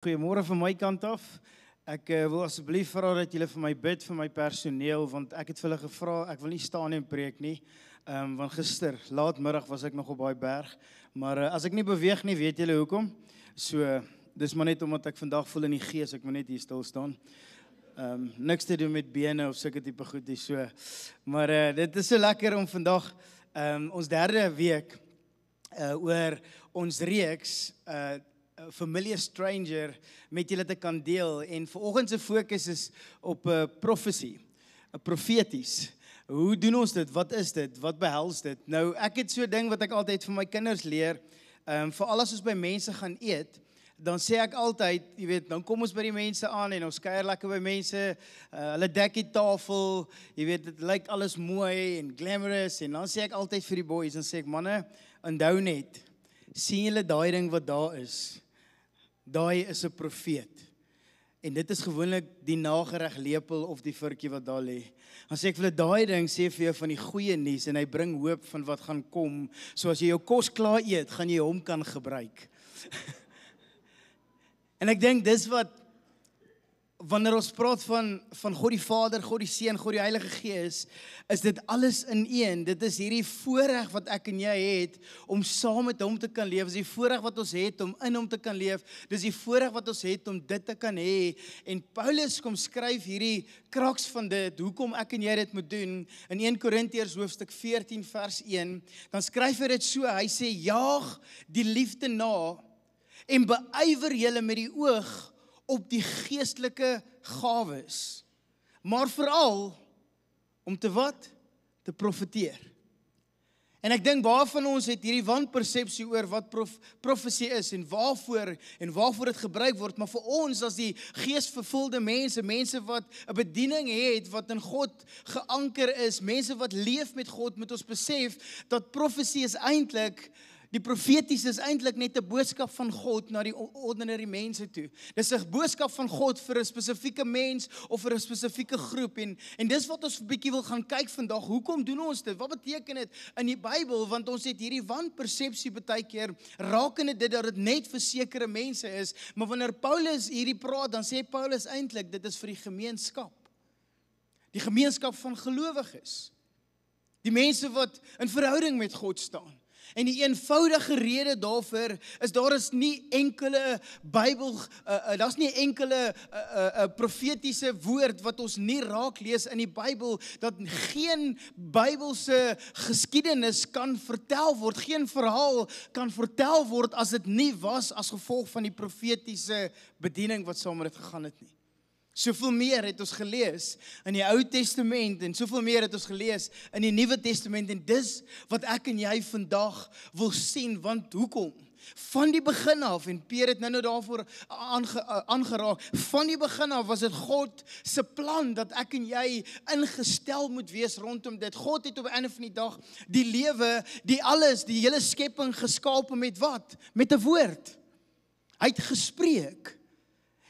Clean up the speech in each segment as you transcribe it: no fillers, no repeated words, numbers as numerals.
Goeiemôre van my kant af. Ek wil asseblief vra dat julle vir my bid vir my personeel, want ek het vir hulle gevra, ek wil nie staan en preek nie. Want gister, laatmiddag was ek nog op daai berg, maar as ek nie beweeg nie, weet julle hoekom? So, dis maar net omdat ek vandag voel in die gees, ek moet net hier stil staan. Niks te doen met bene of sulke tipe goed nie, so. Maar dit is so lekker om vandag ons derde week oor ons reeks Familiar Stranger met julle te kan deel, en vanoggend se fokus is op prophecy, profeties. Hoe doen ons dit? Wat is dit? Wat behels dit? Nou, ek het so 'n ding wat ek altyd vir my kinders leer, veral as ons by mense gaan eet, dan sê ek altyd, jy weet, dan kom ons by die mense aan en ons kuier lekker by mense, hulle dek die tafel, jy weet, dit lyk alles mooi en glamorous, en dan sê ek altyd vir die boys, dan sê ek, manne, onthou net, sien julle daai ding wat daar is? Daai is 'n profeet. En dit is gewoonlik die nagereg lepel of die vurkie wat daar lê. Dan sê ek vir hulle, daai ding sê vir jou van die goeie nuus en hy bring hoop van wat gaan kom. So as jy jou kos klaar eet, gaan jy hom kan gebruik. En ek dink dis wat, wanneer ons praat van God die Vader, God die Seun, God die Heilige Gees, is dit alles in een. Dit is hierdie voorreg wat ek en jy het, om saam met hom te kan leef. Dis die voorreg wat ons het om in hom te kan leef. Dis die voorreg wat ons het om dit te kan hê. En Paulus kom skryf hierdie kraks van dit, hoekom ek en jy dit moet doen, in 1 Korintiërs hoofstuk 14 vers 1, dan skryf hy dit so, hy sê, jaag die liefde na, en beywer julle met die oog op die geestelike gawes, maar veral om te wat? Te profeteer. En ek dink baie van ons het hierdie wanpersepsie oor wat profesie is en waarvoor dit gebruik word, maar vir ons as die geesvervulde mense wat 'n bediening het, wat in God geanker is, mense wat leef met God, moet ons besef dat profesie is eintlik, die profetiese is eintlik net 'n boodskap van God na die ordinary mense toe. Dis 'n boodskap van God vir 'n spesifieke mens of vir 'n spesifieke groep. En dis wat ons 'n bietjie wil gaan kyk vandag. Hoekom doen ons dit? Wat beteken dit in die Bybel? Want ons het hierdie wanpersepsie baie keer rakende dit dat dit net vir sekere mense is. Maar wanneer Paulus hierdie praat, dan sê Paulus eintlik dit is vir die gemeenskap. Die gemeenskap van gelowiges. Die mense wat in verhouding met God staan. En die eenvoudige rede daarvoor is, daar is nie enkele Bybel, daar's nie enkele profetiese woord wat ons nie raak lees in die Bybel, dat geen Bybelse geskiedenis kan vertel word, geen verhaal kan vertel word as dit nie was as gevolg van die profetiese bediening wat saam met dit gegaan het nie. Soveel meer het ons gelees in die Ou Testament en soveel meer het ons gelees in die Nuwe Testament, en dis wat ek en jy vandag wil sien, want hoekom? Van die begin af, en Pierre het nou daarvoor aangeraak, van die begin af was dit God se plan dat ek en jy ingestel moet wees rondom dit. God het op die einde van die dag die lewe, die alles, die hele skepping geskape met wat? Met 'n woord. Hy het gespreek.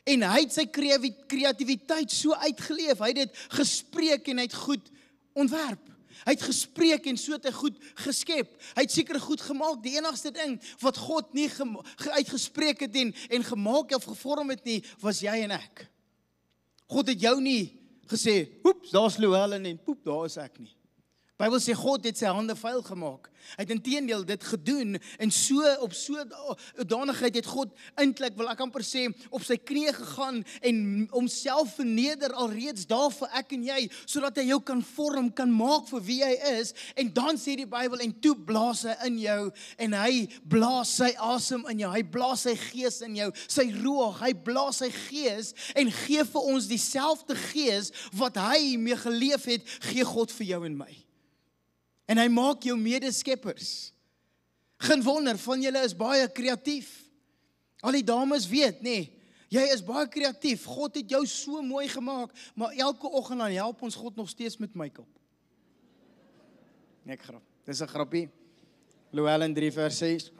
En hy het sy kreatiwiteit so uitgeleef, hy het dit gespreek en hy het goed ontwerp. Hy het gespreek en so het hy goed geskep. Hy het seker goed gemaak. Die enigste ding wat God nie uitgespreek het en gemaak of gevorm het nie, was jy en ek. God het jou nie gesê, oeps, daar's Louwelen en poep, daar is ek nie. Die Bybel sê God het sy hande vuil gemaak. Hy het inteendeel dit gedoen, en op so danigheid het God eintlik, wil ek amper sê, op sy knieë gegaan en homself verneder alreeds daar vir ek en jy, sodat hy jou kan vorm, kan maak vir wie hy is. En dan sê die Bybel, en toe blaas hy in jou, en hy blaas sy asem in jou, hy blaas sy gees in jou, sy roeg, hy blaas sy gees, en gee vir ons dieselfde gees wat hy mee geleef het, gee God vir jou en my. En hy maak jou medeskeppers. Geen wonder, van julle is baie kreatief. Al die dames weet, nee, jy is baie kreatief. God het jou so mooi gemaak, maar elke oggend dan help ons God nog steeds met make-up. Nee, ek grap. Dis 'n grappie. Louwelen 3 vers 6.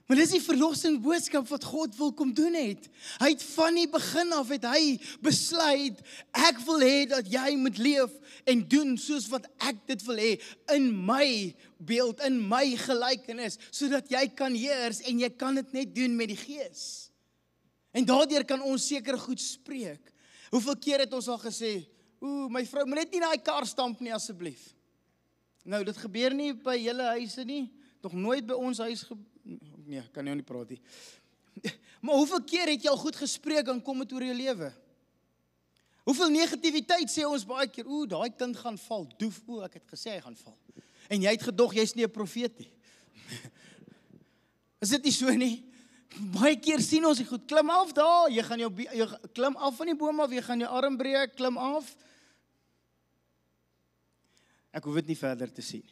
Maar dis die verlossingsboodskap wat God wil kom doen het. Hy het van die begin af het hy besluit, ek wil hê dat jy moet leef en doen soos wat ek dit wil hê, in my beeld, in my gelykenis, sodat jy kan heers en jy kan dit net doen met die Gees. En daardeur kan ons seker goed spreek. Hoeveel keer het ons al gesê, my vrou moet net nie daai kar stamp nie asseblief. Nou, dit gebeur nie by julle huise nie, nog nooit by ons huis nee, kan jou nie praat nie. Maar hoeveel keer het jy al goed gespreek en kom dit oor jou lewe? Hoeveel negativiteit sê ons baie keer, daai kind gaan val, doef, ek het gesê hy gaan val. En jy het gedog, jy's nie 'n profeet nie. Is dit nie so nie? Baie keer sien ons die goed, klim af daar, jy klim af van die boom af, jy gaan jou arm breek, klim af. Ek hoef dit nie verder te sien.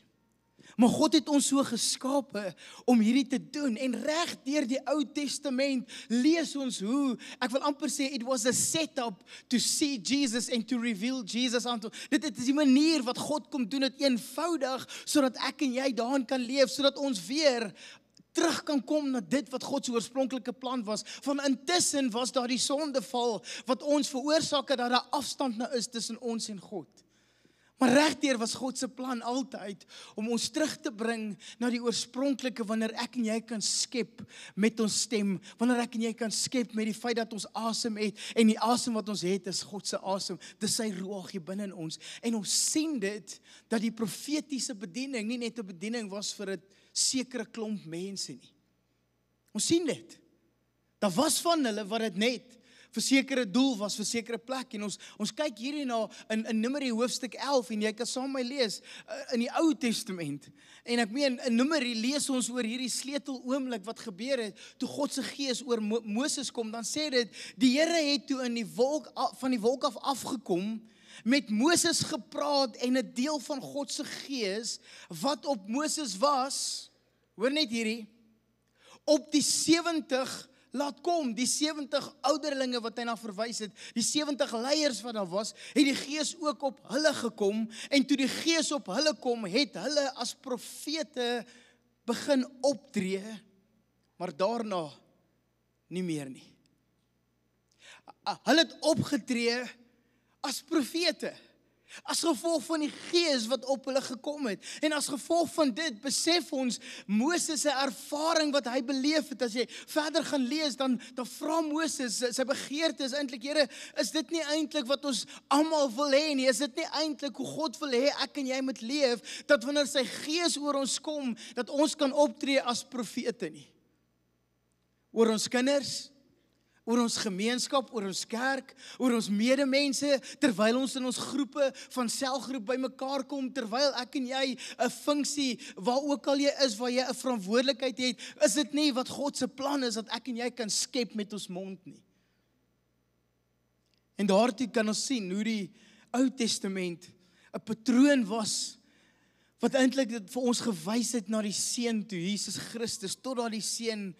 Maar God het ons so geskape om hierdie te doen, en reg deur die Ou Testament lees ons hoe, ek wil amper sê, it was a setup to see Jesus and to reveal Jesus unto. Dit is die manier wat God kom doen het eenvoudig, sodat ek en jy daarin kan leef, sodat ons weer terug kan kom na dit wat God se oorspronklike plan was. Van intussen was daar die sondeval wat ons veroorsaak het dat daar afstand nou is tussen ons en God. Maar regdeur was God se plan altyd om ons terug te bring na die oorspronklike, wanneer ek en jy kan skep met ons stem, wanneer ek en jy kan skep met die feit dat ons asem het, en die asem wat ons het is God se asem, dis sy ruach hier binne in ons. En ons sien dit, dat die profetiese bediening nie net 'n bediening was vir 'n sekere klomp mense nie. Ons sien dit. Daar was van hulle wat dit net vir sekere doel was, vir sekere plek, en ons kyk hierdie na in Numeri hoofstuk 11, en jy kan saam met my lees, in die Ou Testament, en ek meen, in Numeri lees ons oor hierdie sleutel oomblik wat gebeur het, toe God se Gees oor Moses kom, dan sê dit, die Here het toe in die wolk, van die wolk af afgekom, met Moses gepraat, en 'n deel van God se Gees, wat op Moses was, hoor net hierdie, op die 70 laat kom, die 70 ouderlinge wat hy na verwys het, die 70 leiers wat daar was, het die Gees ook op hulle gekom, en toe die Gees op hulle kom, het hulle as profete begin optree, maar daarna nie meer nie. Hulle het opgetree as profete, as gevolg van die Gees wat op hulle gekom het, en as gevolg van dit besef ons, Moses se ervaring wat hy beleef het, as jy verder gaan lees, dan vra Moses, sy begeerte is eintlik, Here, is dit nie eintlik wat ons almal wil hê nie, is dit nie eintlik hoe God wil hê, ek en jy moet leef, dat wanneer sy Gees oor ons kom, dat ons kan optree as profete nie, oor ons kinders, oor ons gemeenskap, oor ons kerk, oor ons medemense, terwyl ons in ons groepe van selgroep bymekaar kom, terwyl ek en jy 'n funksie, waar ook al jy is, waar jy 'n verantwoordelikheid het, is dit nie wat God se plan is, dat ek en jy kan skep met ons mond nie. En daartoe kan ons sien, hoe die Ou Testament 'n patroon was, wat eintlik dit vir ons gewys het na die Seun toe, Jesus Christus, totdat die Seun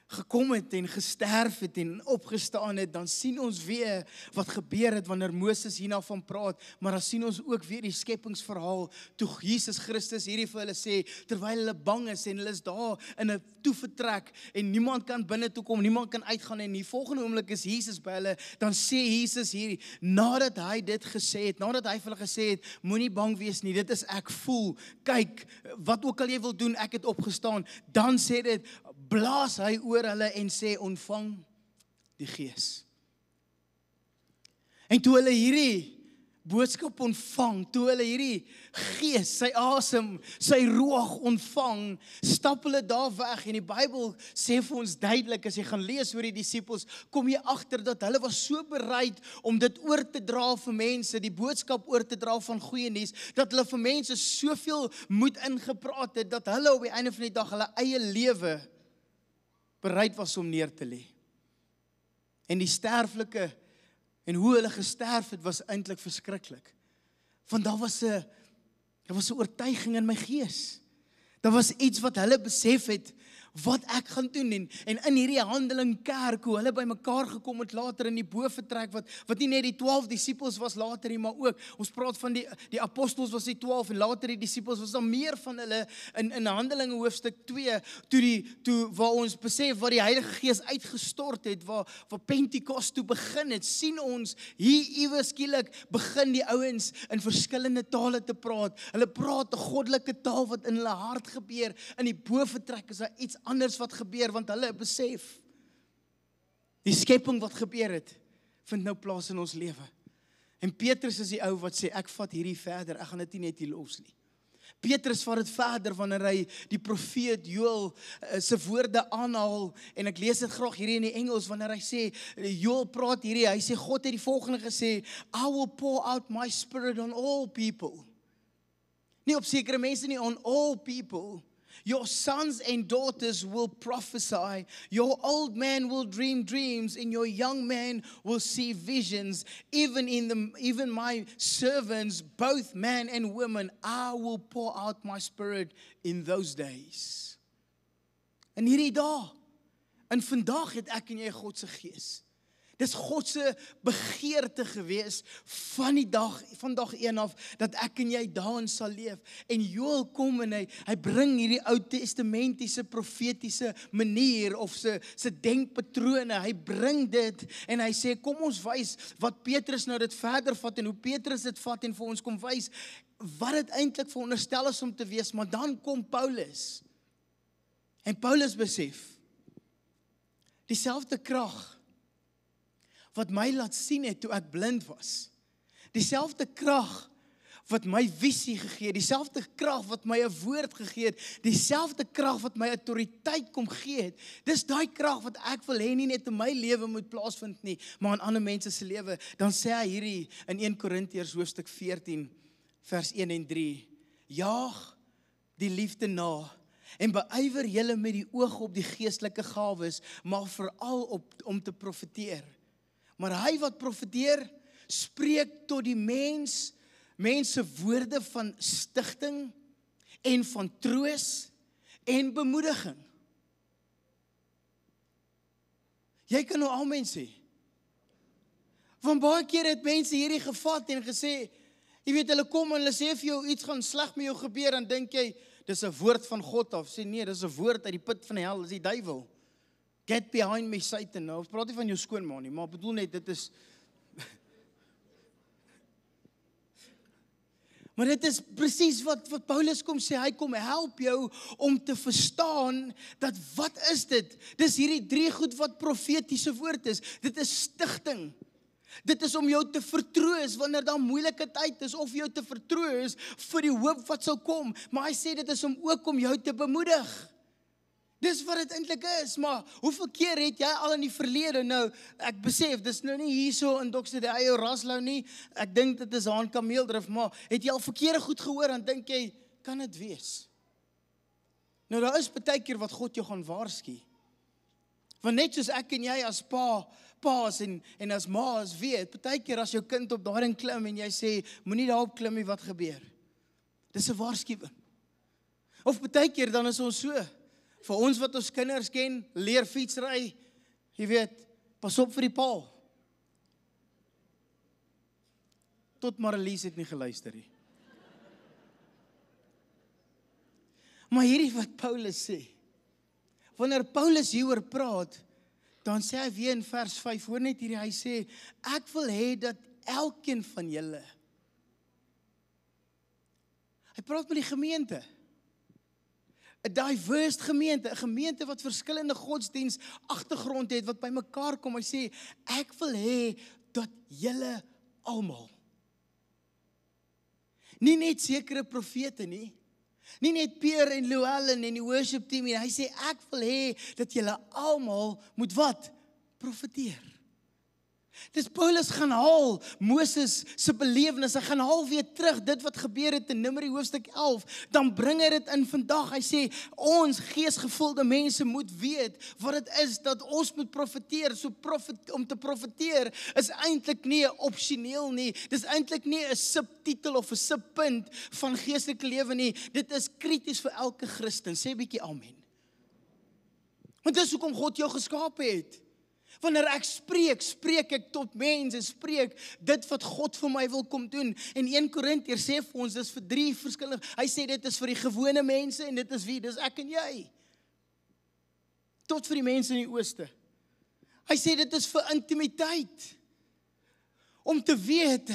gekom het en gesterf het en opgestaan het, dan sien ons weer wat gebeur het wanneer Moses hierna van praat, maar dan sien ons ook weer die skepingsverhaal, toe Jesus Christus hierdie vir hulle sê, terwyl hulle bang is en hulle is daar in 'n toevertrek en niemand kan binne toe kom, niemand kan uitgaan, en die volgende oomblik is Jesus by hulle, dan sê Jesus hierdie, nadat hy dit gesê het, nadat hy vir hulle gesê het, moenie bang wees nie, dit is ek voel, kyk, wat ook al jy wil doen, ek het opgestaan, dan sê dit, blaas hy oor hulle en sê, ontvang die Gees. En toe hulle hierdie boodskap ontvang, toe hulle hierdie Gees, sy asem, sy ruach ontvang, stap hulle daar weg, en die Bybel sê vir ons duidelik, as jy gaan lees oor die disippels, kom jy agter dat hulle was so bereid om dit oor te dra vir mense, die boodskap oor te dra van goeie nuus, dat hulle vir mense soveel moed ingepraat het, dat hulle op die einde van die dag hulle eie lewe bereid was om neer te lê. En die sterflike, en hoe hulle gesterf het, was eintlik verskriklik. Want daar was 'n oortuiging in my gees. Daar was iets wat hulle besef het, wat ek gaan doen en in hierdie Handeling kerk, hoe hulle by mekaar gekom het later in die bovertrek, wat nie net die 12 disippels was later nie, maar ook, ons praat van die apostels was die 12 en later die disippels, was daar meer van hulle in Handelinge hoofstuk 2, toe waar ons besef wat die Heilige Gees uitgestort het, waar Pentekost toe begin het, sien ons, hier iewers skielik begin die ouens in verskillende tale te praat, hulle praat 'n goddelike taal wat in hulle hart gebeur, in die bovertrek is daar iets anders wat gebeur, want hulle besef, die skepping wat gebeur het, vind nou plaas in ons lewe. En Petrus is die ou wat sê, ek vat hierdie verder, ek gaan dit nie net hier los nie. Petrus vat dit verder wanneer hy die profeet Joël se woorde aanhaal, en ek lees dit graag hierdie in die Engels, wanneer hy sê, Joël praat hierdie, hy sê, God het die volgende gesê, I will pour out my spirit on all people. Nie op sekere mense nie, on all people. Your sons and daughters will prophesy. Your old man will dream dreams, and your young man will see visions. Even my servants, both men and women, I will pour out my spirit in those days. In hierdie dae, en vandag het ek en jy God se gees. Dis God se begeerte gewees van dag 1 af, dat ek en jy daarin sal leef. En Joël kom en hy bring hierdie Ou Testamentiese profetiese manier, of sy denkpatrone, hy bring dit, en hy sê, kom ons wys, wat Petrus nou dit verder vat, en hoe Petrus dit vat, en vir ons kom wys, wat dit eintlik veronderstel is om te wees, maar dan kom Paulus, en Paulus besef, dieselfde krag, wat my laat sien het toe ek blind was. Dieselfde krag wat my visie gegee het, dieselfde krag wat my 'n woord gegee het, dieselfde krag wat my autoriteit kom gee het. Dis daai krag wat ek wil hê nie net in my lewe moet plaasvind nie, maar in ander mense se lewe. Dan sê hy hierdie in 1 Korintiërs hoofstuk 14 vers 1 en 3. Jaag die liefde na en beywer julle met die oog op die geestelike gawes, maar veral om te profeteer. Maar hy wat profeteer, spreek tot die mense woorde van stigting en van troos en bemoediging. Jy kan nou amen sê. Want baie keer het mense hierdie gevat en gesê, jy weet, hulle kom en hulle sê vir jou, iets gaan sleg met jou gebeur, en dink jy, dis 'n woord van God af. Sê nee, dis 'n woord uit die put van die hel, dis die duiwel. Get behind me, Satan. Nou, ons praat nie van jou skoonma nie, maar bedoel net, dit is... Maar dit is presies wat Paulus kom sê, hy kom help jou om te verstaan, dat wat is dit? Dis hierdie 3 goed wat profetiese woord is. Dit is stigting. Dit is om jou te vertroos wanneer daar moeilike tyd is, of jou te vertroos vir die hoop wat sal kom. Maar hy sê dit is ook om jou te bemoedig. Dis wat dit eintlik is, maar hoeveel keer het jy al in die verlede, nou, ek besef, dis nou nie hierso in Dokter die eie Raslouw nie, ek dink dit is Haan Kameeldrif, maar het jy al verkeerde goed gehoor, dan dink jy, kan dit wees? Nou, daar is baie keer wat God jou gaan waarsku, want net soos ek en jy as paas en as maas weet, baie keer as jou kind op daarin klim, en jy sê, moenie daarop klim nie, wat gebeur? Dis 'n waarskuwing. Of baie keer dan is ons so, vir ons wat ons kinders ken, leer fietsry, jy weet, pas op vir die paal. Tot Marlies het nie geluister nie. Maar hierdie wat Paulus sê, wanneer Paulus hieroor praat, dan sê hy weer in vers 5, hoor net hierdie, hy sê, ek wil hê dat elkeen van julle, hy praat met die gemeente, 'n diverse gemeente, 'n gemeente wat verskillende godsdiens agtergrond het, wat by mekaar kom, hy sê, ek wil hê dat julle almal, nie net sekere profete nie net Peer en Llewellyn en die worship team nie, hy sê, ek wil hê dat julle almal moet wat? Profeteer. Dis Paulus gaan haal Moses se belewenis, hy gaan haal weer terug dit wat gebeur het in Numeri hoofstuk 11, dan bring hy dit in vandag, hy sê, ons geesgevulde mense moet weet wat dit is, dat ons moet profeteer, om te profeteer is eintlik nie opsioneel nie, dis eintlik nie 'n subtitel of 'n subpunt van geestelike lewe nie, dit is krities vir elke Christen, sê 'n bietjie amen. Want dis hoekom God jou geskaap het. Wanneer ek spreek ek tot mense, spreek dit wat God vir my wil kom doen. En 1 Korintiërs sê vir ons, dis vir 3 verskillende, hy sê dit is vir die gewone mense, en dit is wie? Dis ek en jy. Tot vir die mense in die ooste. Hy sê dit is vir intimiteit. Om te weet,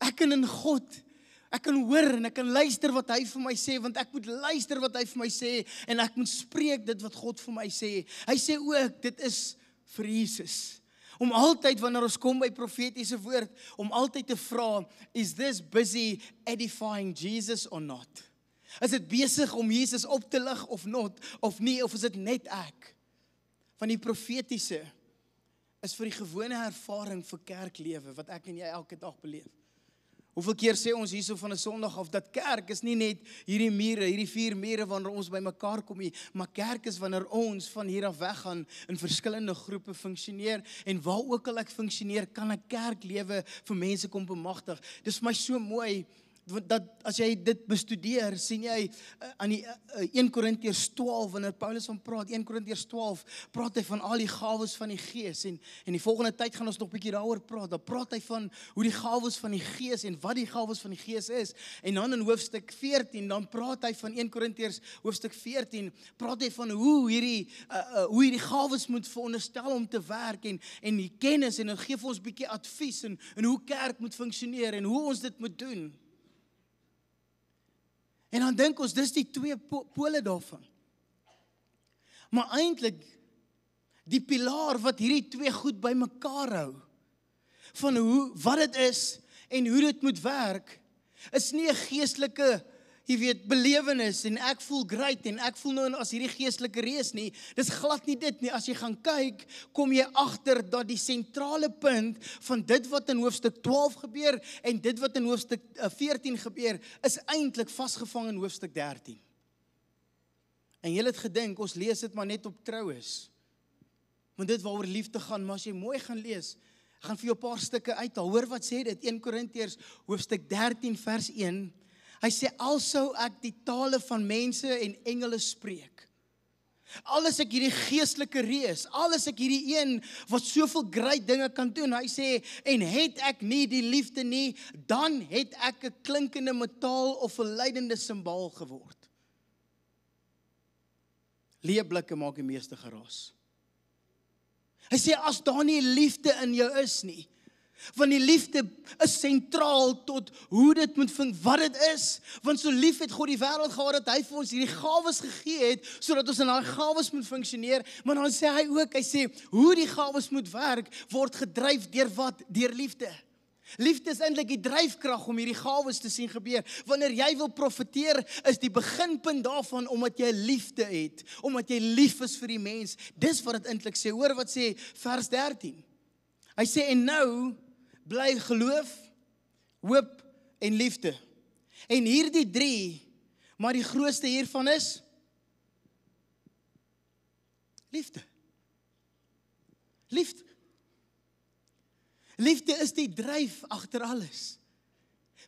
ek kan in God, ek kan hoor en ek kan luister wat hy vir my sê, want ek moet luister wat hy vir my sê, en ek moet spreek dit wat God vir my sê. Hy sê ook, dit is vir Jesus. Om altyd, wanneer ons kom by profetiese woord, om altyd te vra, is this busy edifying Jesus or not? Is dit besig om Jesus op te lig of not, of nie, of is dit net ek? Van die profetiese is vir die gewone ervaring vir kerklewe, wat ek en jy elke dag beleef. Hoeveel keer sê ons hierso van 'n Sondag af, dat kerk is nie net hierdie mure, hierdie 4 mure wanneer ons by mekaar kom nie, maar kerk is wanneer ons van hier af weggaan in verskillende groepe funksioneer, en waar ook al ek funksioneer, kan ek kerklewe vir mense kom bemagtig. Dis vir my so mooi, dat as jy dit bestudeer, sien jy aan die 1 Korintiërs 12, wanneer Paulus van praat, 1 Korintiërs 12, praat hy van al die gawes van die Gees, en die volgende tyd gaan ons nog 'n bietjie daaroor praat, dan praat hy van hoe die gawes van die Gees, en wat die gawes van die Gees is, en dan in hoofstuk 14, dan praat hy van 1 Korintiërs hoofstuk 14, praat hy van hoe hierdie gawes moet veronderstel om te werk, en die kennis, en hy gee vir ons bietjie advies, en hoe kerk moet funksioneer, en hoe ons dit moet doen. En dan dink ons, dis die 2 pole daarvan. Maar eintlik, die pilaar wat hierdie 2 goed by mekaar hou, van wat dit is, en hoe dit moet werk, is nie 'n geestelike, belewenis, en ek voel great, en ek voel nou as hierdie geestelike reus nie, dis glad nie dit nie. As jy gaan kyk, kom jy agter dat die sentrale punt van dit wat in hoofstuk 12 gebeur, en dit wat in hoofstuk 14 gebeur, is eintlik vasgevang in hoofstuk 13. En jy het gedink, ons lees dit maar net op troues, want dit waaroor liefde gaan, maar as jy mooi gaan lees, ek gaan vir jou 'n paar stukke uithaal, hoor wat sê dit, 1 Korintiërs hoofstuk 13 vers 1, hy sê, al sou ek die tale van mense en engele spreek, al is ek hierdie geestelike reus, al is ek hierdie een wat soveel great dinge kan doen, hy sê, en het ek nie die liefde nie, dan het ek 'n klinkende metaal of 'n lydende simbaal geword. Leeblikke maak die meeste geraas. Hy sê, as daar nie liefde in jou is nie, want die liefde is sentraal tot hoe dit moet wat dit is, want so lief het God die wêreld gehad, dat hy vir ons hierdie gawes gegee het, sodat ons in daai gawes moet funksioneer, maar dan sê hy ook, hy sê, hoe die gawes moet werk, word gedryf deur wat? Deur liefde. Liefde is eintlik die dryfkrag om hierdie gawes te sien gebeur. Wanneer jy wil profeteer, is die beginpunt daarvan omdat jy liefde het, omdat jy lief is vir die mens. Dis wat dit eintlik sê. Hoor wat sê vers 13. Hy sê, en nou bly geloof, hoop en liefde. En hierdie 3, maar die grootste hiervan is liefde. Liefde. Liefde is die dryf agter alles.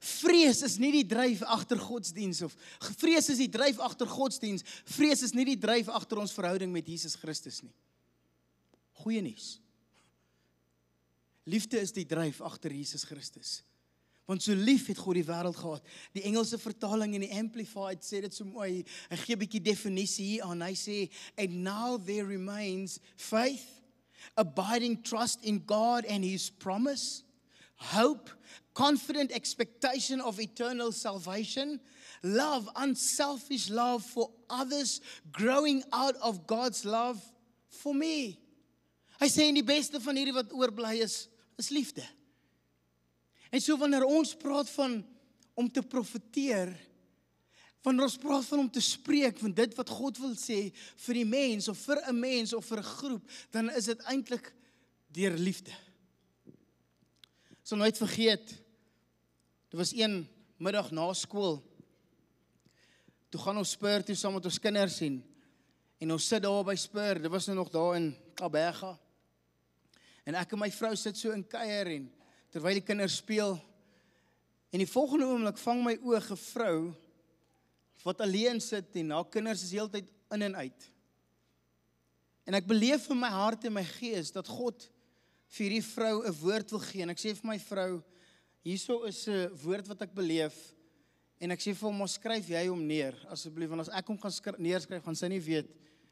Vrees is nie die dryf agter godsdiens, of vrees is die dryf agter godsdiens. Vrees is nie die dryf agter ons verhouding met Jesus Christus nie. Goeie nuus. Liefde is die dryf agter Jesus Christus. Want so lief het God die wêreld gehad. Die Engelse vertaling in die Amplified sê dit so mooi. Hy gee 'n bietjie definisie hier aan. Hy sê, and now there remains faith, abiding trust in God and His promise, hope, confident expectation of eternal salvation, love, unselfish love for others, growing out of God's love for me. Hy sê, en die beste van hierdie wat oorbly is liefde. En so wanneer ons praat van om te profeteer, wanneer ons praat van om te spreek, van dit wat God wil sê vir die mens, of vir 'n mens, of vir 'n groep, dan is dit eintlik deur liefde. Sal nooit vergeet, dit was een middag na skool, toe gaan ons Spur toe saam met ons kinders en ons sit daar by Spur, dit was nou nog daar in Kaberga, en ek en my vrou sit so in kuier, en terwyl die kinders speel, en die volgende oomblik vang my oog 'n vrou, wat alleen sit, en haar kinders is heeltyd in en uit. En ek beleef in my hart en my gees dat God vir hierdie vrou 'n woord wil gee. En ek sê vir my vrou, hierso is 'n woord wat ek beleef. En ek sê vir hom, maar skryf jy hom neer, asseblief, want as ek hom gaan neerskryf, gaan sy nie weet,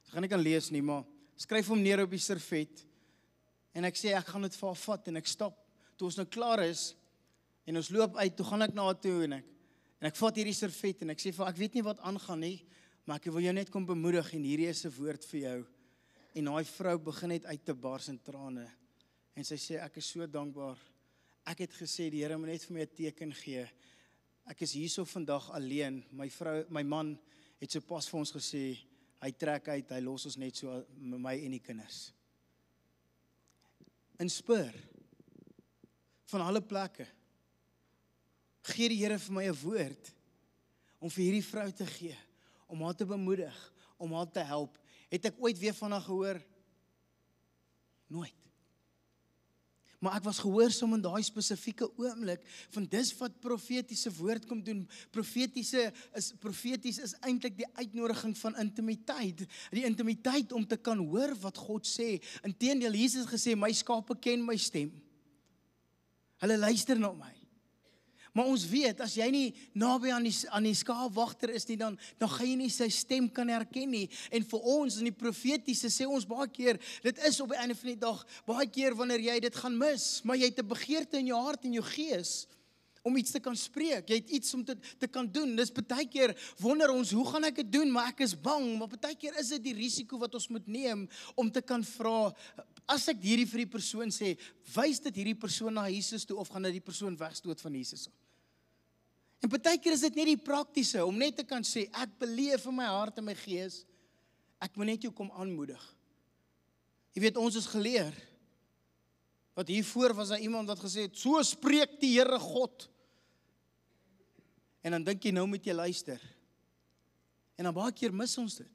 sy gaan nie kan lees nie, maar skryf hom neer op die servet. En ek sê, ek gaan dit vir haar vat, en ek stap, toe ons nou klaar is, en ons loop uit, toe gaan ek na haar toe, en ek vat hierdie servet, en ek sê vir haar, ek weet nie wat aangaan nie, maar ek wil jou net kom bemoedig, en hierdie is 'n woord vir jou. En daai vrou begin net uit te bars in trane, en sy sê, ek is so dankbaar, ek het gesê, die Here moet net vir my 'n teken gee, ek is hierso vandag alleen, my man het sopas vir ons gesê, hy trek uit, hy los ons net so, my en die kinders. In Spur, van alle plekke, gee die Here vir my 'n woord, om vir hierdie vrou te gee, om haar te bemoedig, om haar te help. Het ek ooit weer van haar gehoor? Nooit. Maar ek was gehoorsaam in daai spesifieke oomblik, van dis wat profetiese woord kom doen. Profeties is eintlik die uitnodiging van intimiteit. Die intimiteit om te kan hoor wat God sê. Inteendeel, Jesus het gesê, my skape ken my stem. Hulle luister na my. Maar ons weet, as jy nie naby aan die skaapwagter is nie, dan gaan jy nie sy stem kan herken nie. En vir ons in die profetiese sê ons baie keer, dit is op die einde van die dag, baie keer wanneer jy dit gaan mis, maar jy het 'n begeerte in jou hart en jou gees, om iets te kan spreek, jy het iets om te kan doen. Dis baie keer wonder ons, hoe gaan ek dit doen, maar ek is bang, maar baie keer is dit die risiko wat ons moet neem, om te kan vra, as ek hierdie vir die persoon sê, wys dit hierdie persoon na Jesus toe, of gaan dit die persoon wegstoot van Jesus af? En baie keer is dit net die praktiese, om net te kan sê, ek beleef in my hart en my gees, ek moet net jou kom aanmoedig. Jy weet, ons is geleer, wat hiervoor was daar iemand wat gesê het, so spreek die Here God. En dan dink jy, nou moet jy luister. En dan baie keer mis ons dit.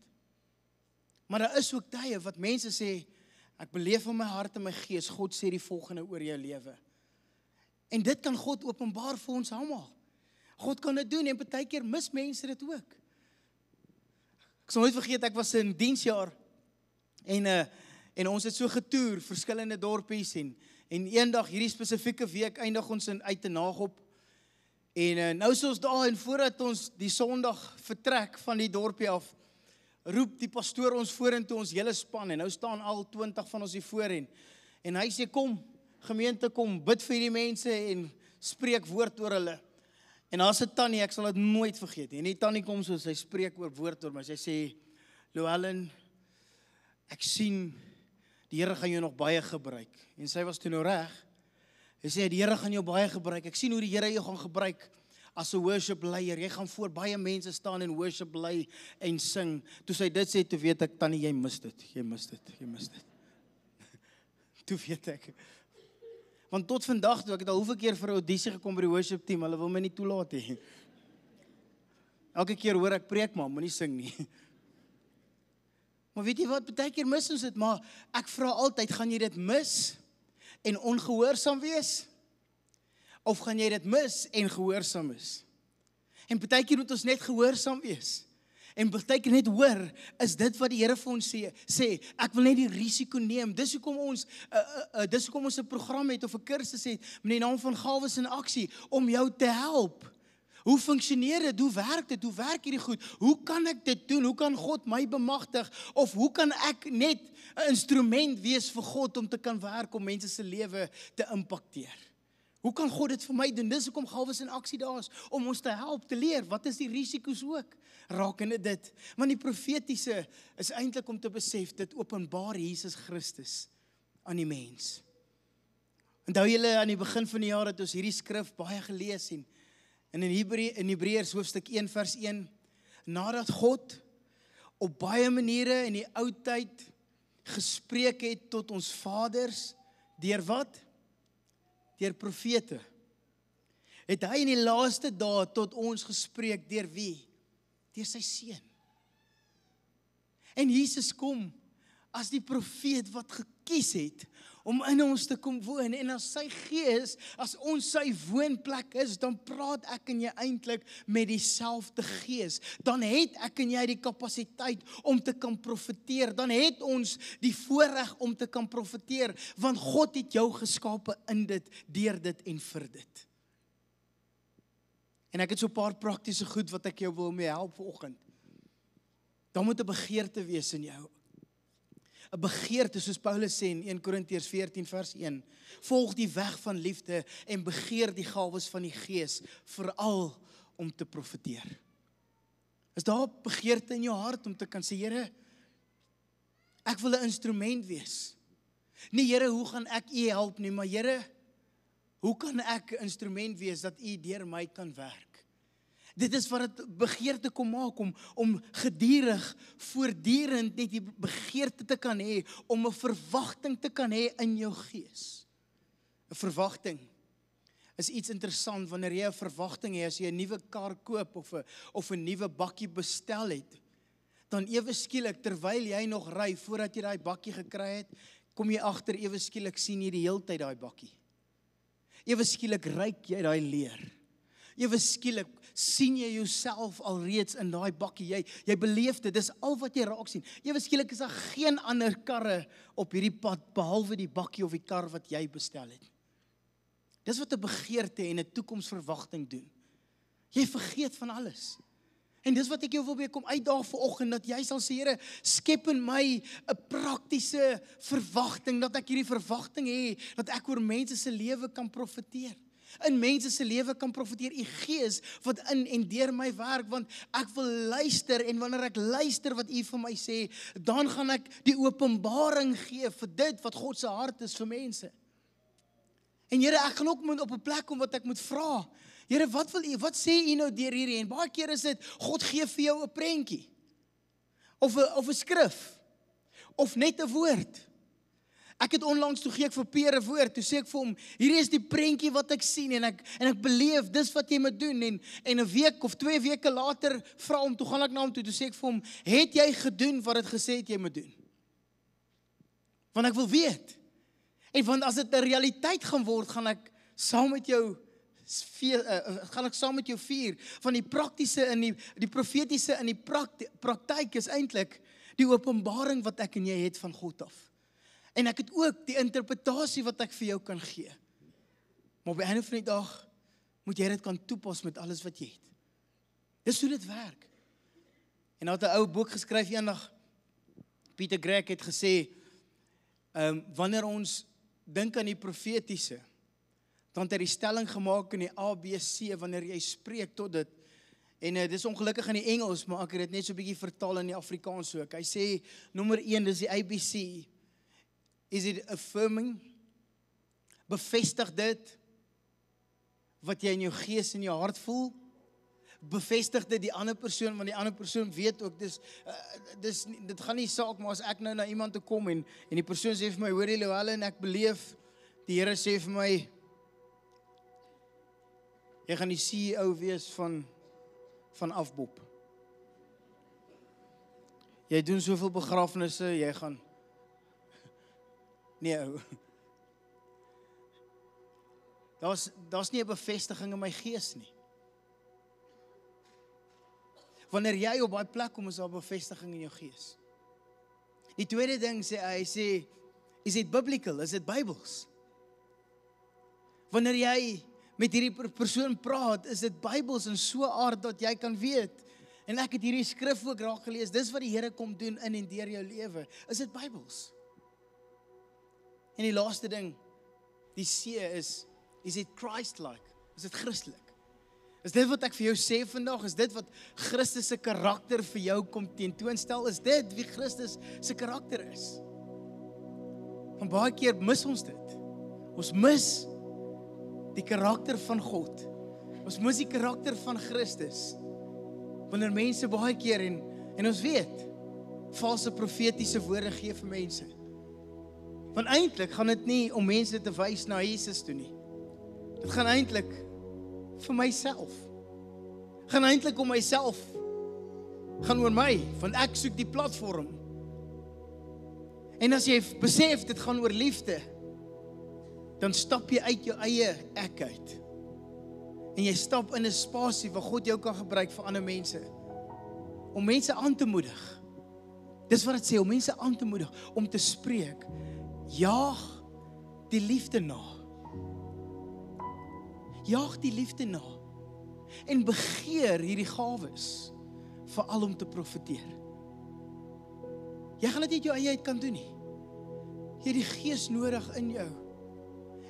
Maar daar is ook tye wat mense sê, ek beleef in my hart en my gees, God sê die volgende oor jou lewe. En dit kan God openbaar vir ons almal. God kan dit doen, en baie keer mis mense dit ook. Ek sal nooit vergeet, ek was in diensjaar, en ons het so getoer, verskillende dorpies, en eendag, hierdie spesifieke week, eindig ons uit 'n Nagop, en nou is ons daar, en voordat ons die Sondag vertrek van die dorpie af, roep die pastoor ons vorentoe, ons hele span, en nou staan al 20 van ons hier voor, en hy sê, kom, gemeente, kom, bid vir die mense, en spreek woord oor hulle. En daar's 'n tannie, ek sal dit nooit vergeet nie. En die tannie kom so, sy spreek oor woord oor my. Sy sê, Louwelen, ek sien, die Here gaan jou nog baie gebruik. En sy was toe nou reg. Sy sê, die Here gaan jou baie gebruik. Ek sien hoe die Here jou gaan gebruik as 'n worship leier. Jy gaan voor baie mense staan en worship lei en sing. Toe sy dit sê, toe weet ek, tannie, jy mis dit. Toe weet ek. Want tot vandag toe, ek het al hoeveel keer vir 'n audisie gekom by die worship team, hulle wil my nie toelaat nie. Elke keer hoor ek preek, maar moenie sing nie. Maar weet jy wat, baie keer mis ons dit, maar ek vra altyd, gaan jy dit mis en ongehoorsaam wees? Of gaan jy dit mis en gehoorsaam is? En baie keer moet ons net gehoorsaam wees. En baie keer net hoor, is dit wat die Here vir ons sê, ek wil net die risiko neem. Dis hoekom ons 'n program het of 'n kursus het met die naam van Gawes in Aksie, om jou te help. Hoe funksioneer dit? Hoe werk dit? Hoe werk hierdie goed? Hoe kan ek dit doen? Hoe kan God my bemagtig? Of hoe kan ek net 'n instrument wees vir God om te kan werk, om mense se lewe te impakteer? Hoe kan God dit vir my doen? Dis hoekom Gawes in Aksie daar is, om ons te help, te leer, wat is die risiko's ook, rakende dit. Want die profetiese is eintlik om te besef, dit openbaar Jesus Christus aan die mens. Onthou julle, aan die begin van die jaar het ons hierdie skrif baie gelees, en in Hebreërs hoofstuk 1 vers 1, nadat God op baie maniere in die ou tyd gespreek het tot ons vaders, deur wat? Deur profete. Het hy in die laaste dae tot ons gespreek, deur wie? Deur sy seun. En Jesus kom as die profeet wat gekies het om in ons te kom woon, en as sy gees, as ons sy woonplek is, dan praat ek en jy eintlik met dieselfde gees. Dan het ek en jy die kapasiteit om te kan profeteer, dan het ons die voorreg om te kan profeteer, want God het jou geskape in dit, deur dit en vir dit. En ek het so 'n paar praktiese goed wat ek jou wil mee help vanoggend. Daar moet 'n begeerte wees in jou. 'n Begeerte, soos Paulus sê in 1 Korintiërs 14 vers 1, volg die weg van liefde en begeer die gawes van die Gees, veral om te profeteer. Is daar 'n begeerte in jou hart om te kan sê, Here, ek wil 'n instrument wees. Nie Here, hoe gaan ek U help nie, maar Here, hoe kan ek 'n instrument wees dat U deur my kan werk? Dit is wat dit begeerte kom maak, om gedurig, voortdurend net die begeerte te kan hê, om 'n verwagting te kan hê in jou gees. 'n Verwagting is iets interessant wanneer jy 'n verwagting het, as jy 'n nuwe kar koop of 'n nuwe bakkie bestel het, dan ewe skielik, terwyl jy nog ry, voordat jy daai bakkie gekry het, kom jy agter, ewe skielik sien jy die hele tyd daai bakkie. Ewe skielik ruik jy daai leer. Ewe skielik sien jy jouself alreeds in daai bakkie. Jy beleef dit, dis al wat jy raak sien. Ewe skielik is daar geen ander karre op hierdie pad, behalwe die bakkie of die kar wat jy bestel het. Dis wat 'n begeerte en 'n toekomsverwagting doen. Jy vergeet van alles. En dis wat ek jou wil mee kom uitdaag vanoggend, dat jy sal sê, Here, skep in my 'n praktiese verwagting, dat ek hierdie verwagting hê, dat ek oor mense se lewe kan profeteer. In mense se lewe kan profeteer, U Gees wat in en deur my werk, want ek wil luister, en wanneer ek luister wat U vir my sê, dan gaan ek die openbaring gee vir dit wat God se hart is vir mense. En Here, ek gaan ook op 'n plek kom wat ek moet vra, Here, wat sê U nou deur hierdie? En baie keer is dit, God gee vir jou 'n prentjie, of 'n skrif, of net 'n woord. Ek het onlangs, toe gee ek vir Pierre 'n woord, toe sê ek vir hom, hierdie is die prentjie wat ek sien, en ek beleef, dis wat jy moet doen, en 'n week of 2 weke later vra hom, toe gaan ek na hom toe sê ek vir hom, het jy gedoen wat dit gesê het jy moet doen? Want ek wil weet, en want as dit 'n realiteit gaan word, gaan ek saam met jou vier, van die praktiese en die profetiese in die praktyk is eintlik die openbaring wat ek en jy het van God af. En ek het ook die interpretasie wat ek vir jou kan gee. Maar op die einde van die dag moet jy dit kan toepas met alles wat jy het. Dis hoe dit werk. En nou het 'n ou boek geskryf eendag, Peter Greg het gesê, wanneer ons dink aan die profetiese, dan het hy die stelling gemaak in die ABC, wanneer jy spreek tot dit, en dit is ongelukkig in die Engels, maar ek het dit net so 'n bietjie vertaal in die Afrikaans ook. Hy sê, nommer 1, dis die ABC, is it affirming? Bevestig dit wat jy in jou gees en jou hart voel? Bevestig dit die ander persoon, want die ander persoon weet ook, dit gaan nie saak, maar as ek nou na iemand toe kom, en die persoon sê vir my, hoor jy Louwelle, en ek beleef, die Here sê vir my, jy gaan die CEO wees van Afbop. Jy doen soveel begrafnisse, jy gaan, nee ou, daar's nie 'n bevestiging in my gees nie. Wanneer jy op daai plek kom, is daar 'n bevestiging in jou gees. Die tweede ding sê, hy sê, is it biblical, is it Bybels? Wanneer jy met hierdie persoon praat, is dit Bybels in so 'n aard dat jy kan weet, en ek het hierdie skrif ook raak gelees, dis wat die Here kom doen in en deur jou lewe, is dit Bybels? En die laaste ding, die C is it Christ-like? Is dit Christelik? Is dit wat ek vir jou sê vandag? Is dit wat Christus se karakter vir jou kom tentoonstel? Is dit wie Christus se karakter is? Want baie keer mis ons dit. Ons mis die karakter van God. Ons mis die karakter van Christus. Wanneer mense baie keer, en ons weet, valse profetiese woorde gee vir mense. Want eintlik gaan dit nie om mense te wys na Jesus toe nie. Dit gaan eintlik vir myself. Gaan eintlik om myself. Gaan oor my, want ek soek die platform. En as jy besef, dit gaan oor liefde, dan stap jy uit jou eie ek uit. En jy stap in 'n spasie waar God jou kan gebruik vir ander mense. Om mense aan te moedig. Dis wat dit sê, om mense aan te moedig, om te spreek. Jaag die liefde na. Jaag die liefde na. En begeer hierdie gawes, veral om te profeteer. Jy gaan dit nie uit jou eie uit kan doen nie. Jy het die Gees nodig in jou.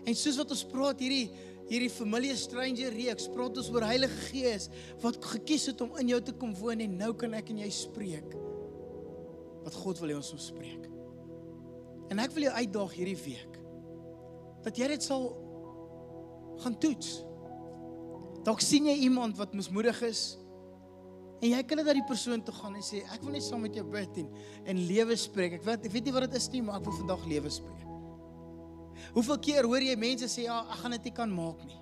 En soos wat ons praat, hierdie Familiar Stranger reeks, praat ons oor Heilige Gees, wat gekies het om in jou te kom woon, en nou kan ek en jy spreek, wat God wil hê ons moet spreek. En ek wil jou uitdaag hierdie week, dat jy dit sal gaan toets. Dalk sien jy iemand wat mismoedig is, en jy kan dit na die persoon toe gaan en sê, ek wil net saam met jou bid en lewe spreek. Ek weet nie wat dit is nie, maar ek wil vandag lewe spreek. Hoeveel keer hoor jy mense sê, ja, ek gaan dit nie kan maak nie.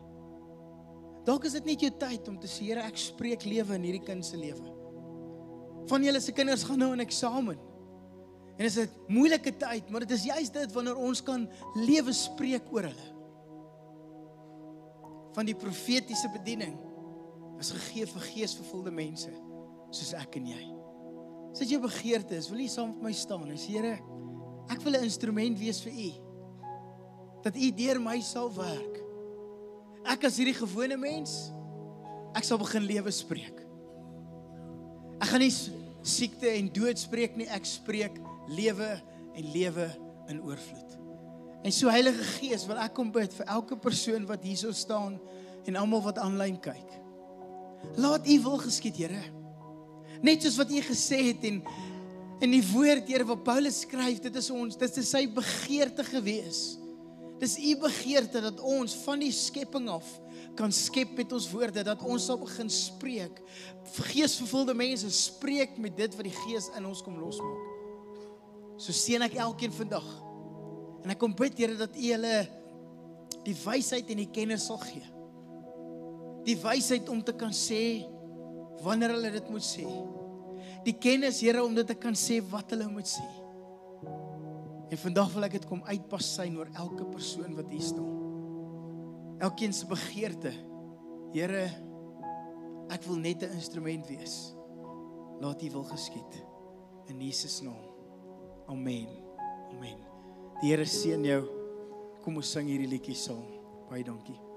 Dalk is dit net jou tyd om te sê, Here, ek spreek lewe in hierdie kind se lewe. Van julle se kinders gaan nou in eksamen. En is 'n moeilike tyd, maar dit is juist dit wanneer ons kan lewe spreek oor hulle. Van die profetiese bediening is gegee vir geesvervulde mense, soos ek en jy. As dit jou begeerte is, wil jy saam met my staan en sê, Here, ek wil 'n instrument wees vir U, dat U deur my sal werk. Ek as hierdie gewone mens, ek sal begin lewe spreek. Ek gaan nie siekte en dood spreek nie, ek spreek lewe en lewe in oorvloed. En so Heilige Gees, wil ek kom bid vir elke persoon wat hier so staan en almal wat aanlyn kyk. Laat U wil geskied, Here. Net soos wat U gesê het en die woord, Here, wat Paulus skryf, dit is sy begeerte gewees. Dis U begeerte dat ons van die skepping af kan skep met ons woorde, dat ons sal begin spreek. Geesvervulde mense spreek met dit wat die Gees in ons kom losmaak. So seën ek elkeen vandag. En ek kom bid, Here, dat U hulle die wysheid en die kennis sal gee. Die wysheid om te kan sê wanneer hulle dit moet sê. Die kennis, Here, om dit te kan sê wat hulle moet sê. En vandag wil ek dit kom uitpas syn oor elke persoon wat hier staan. Elkeen se begeerte. Here, ek wil net 'n instrument wees. Laat U wil geskied. In Jesus naam. Amen. Amen. Die Here seën jou. Kom ons sing hierdie liedjie saam. Baie dankie.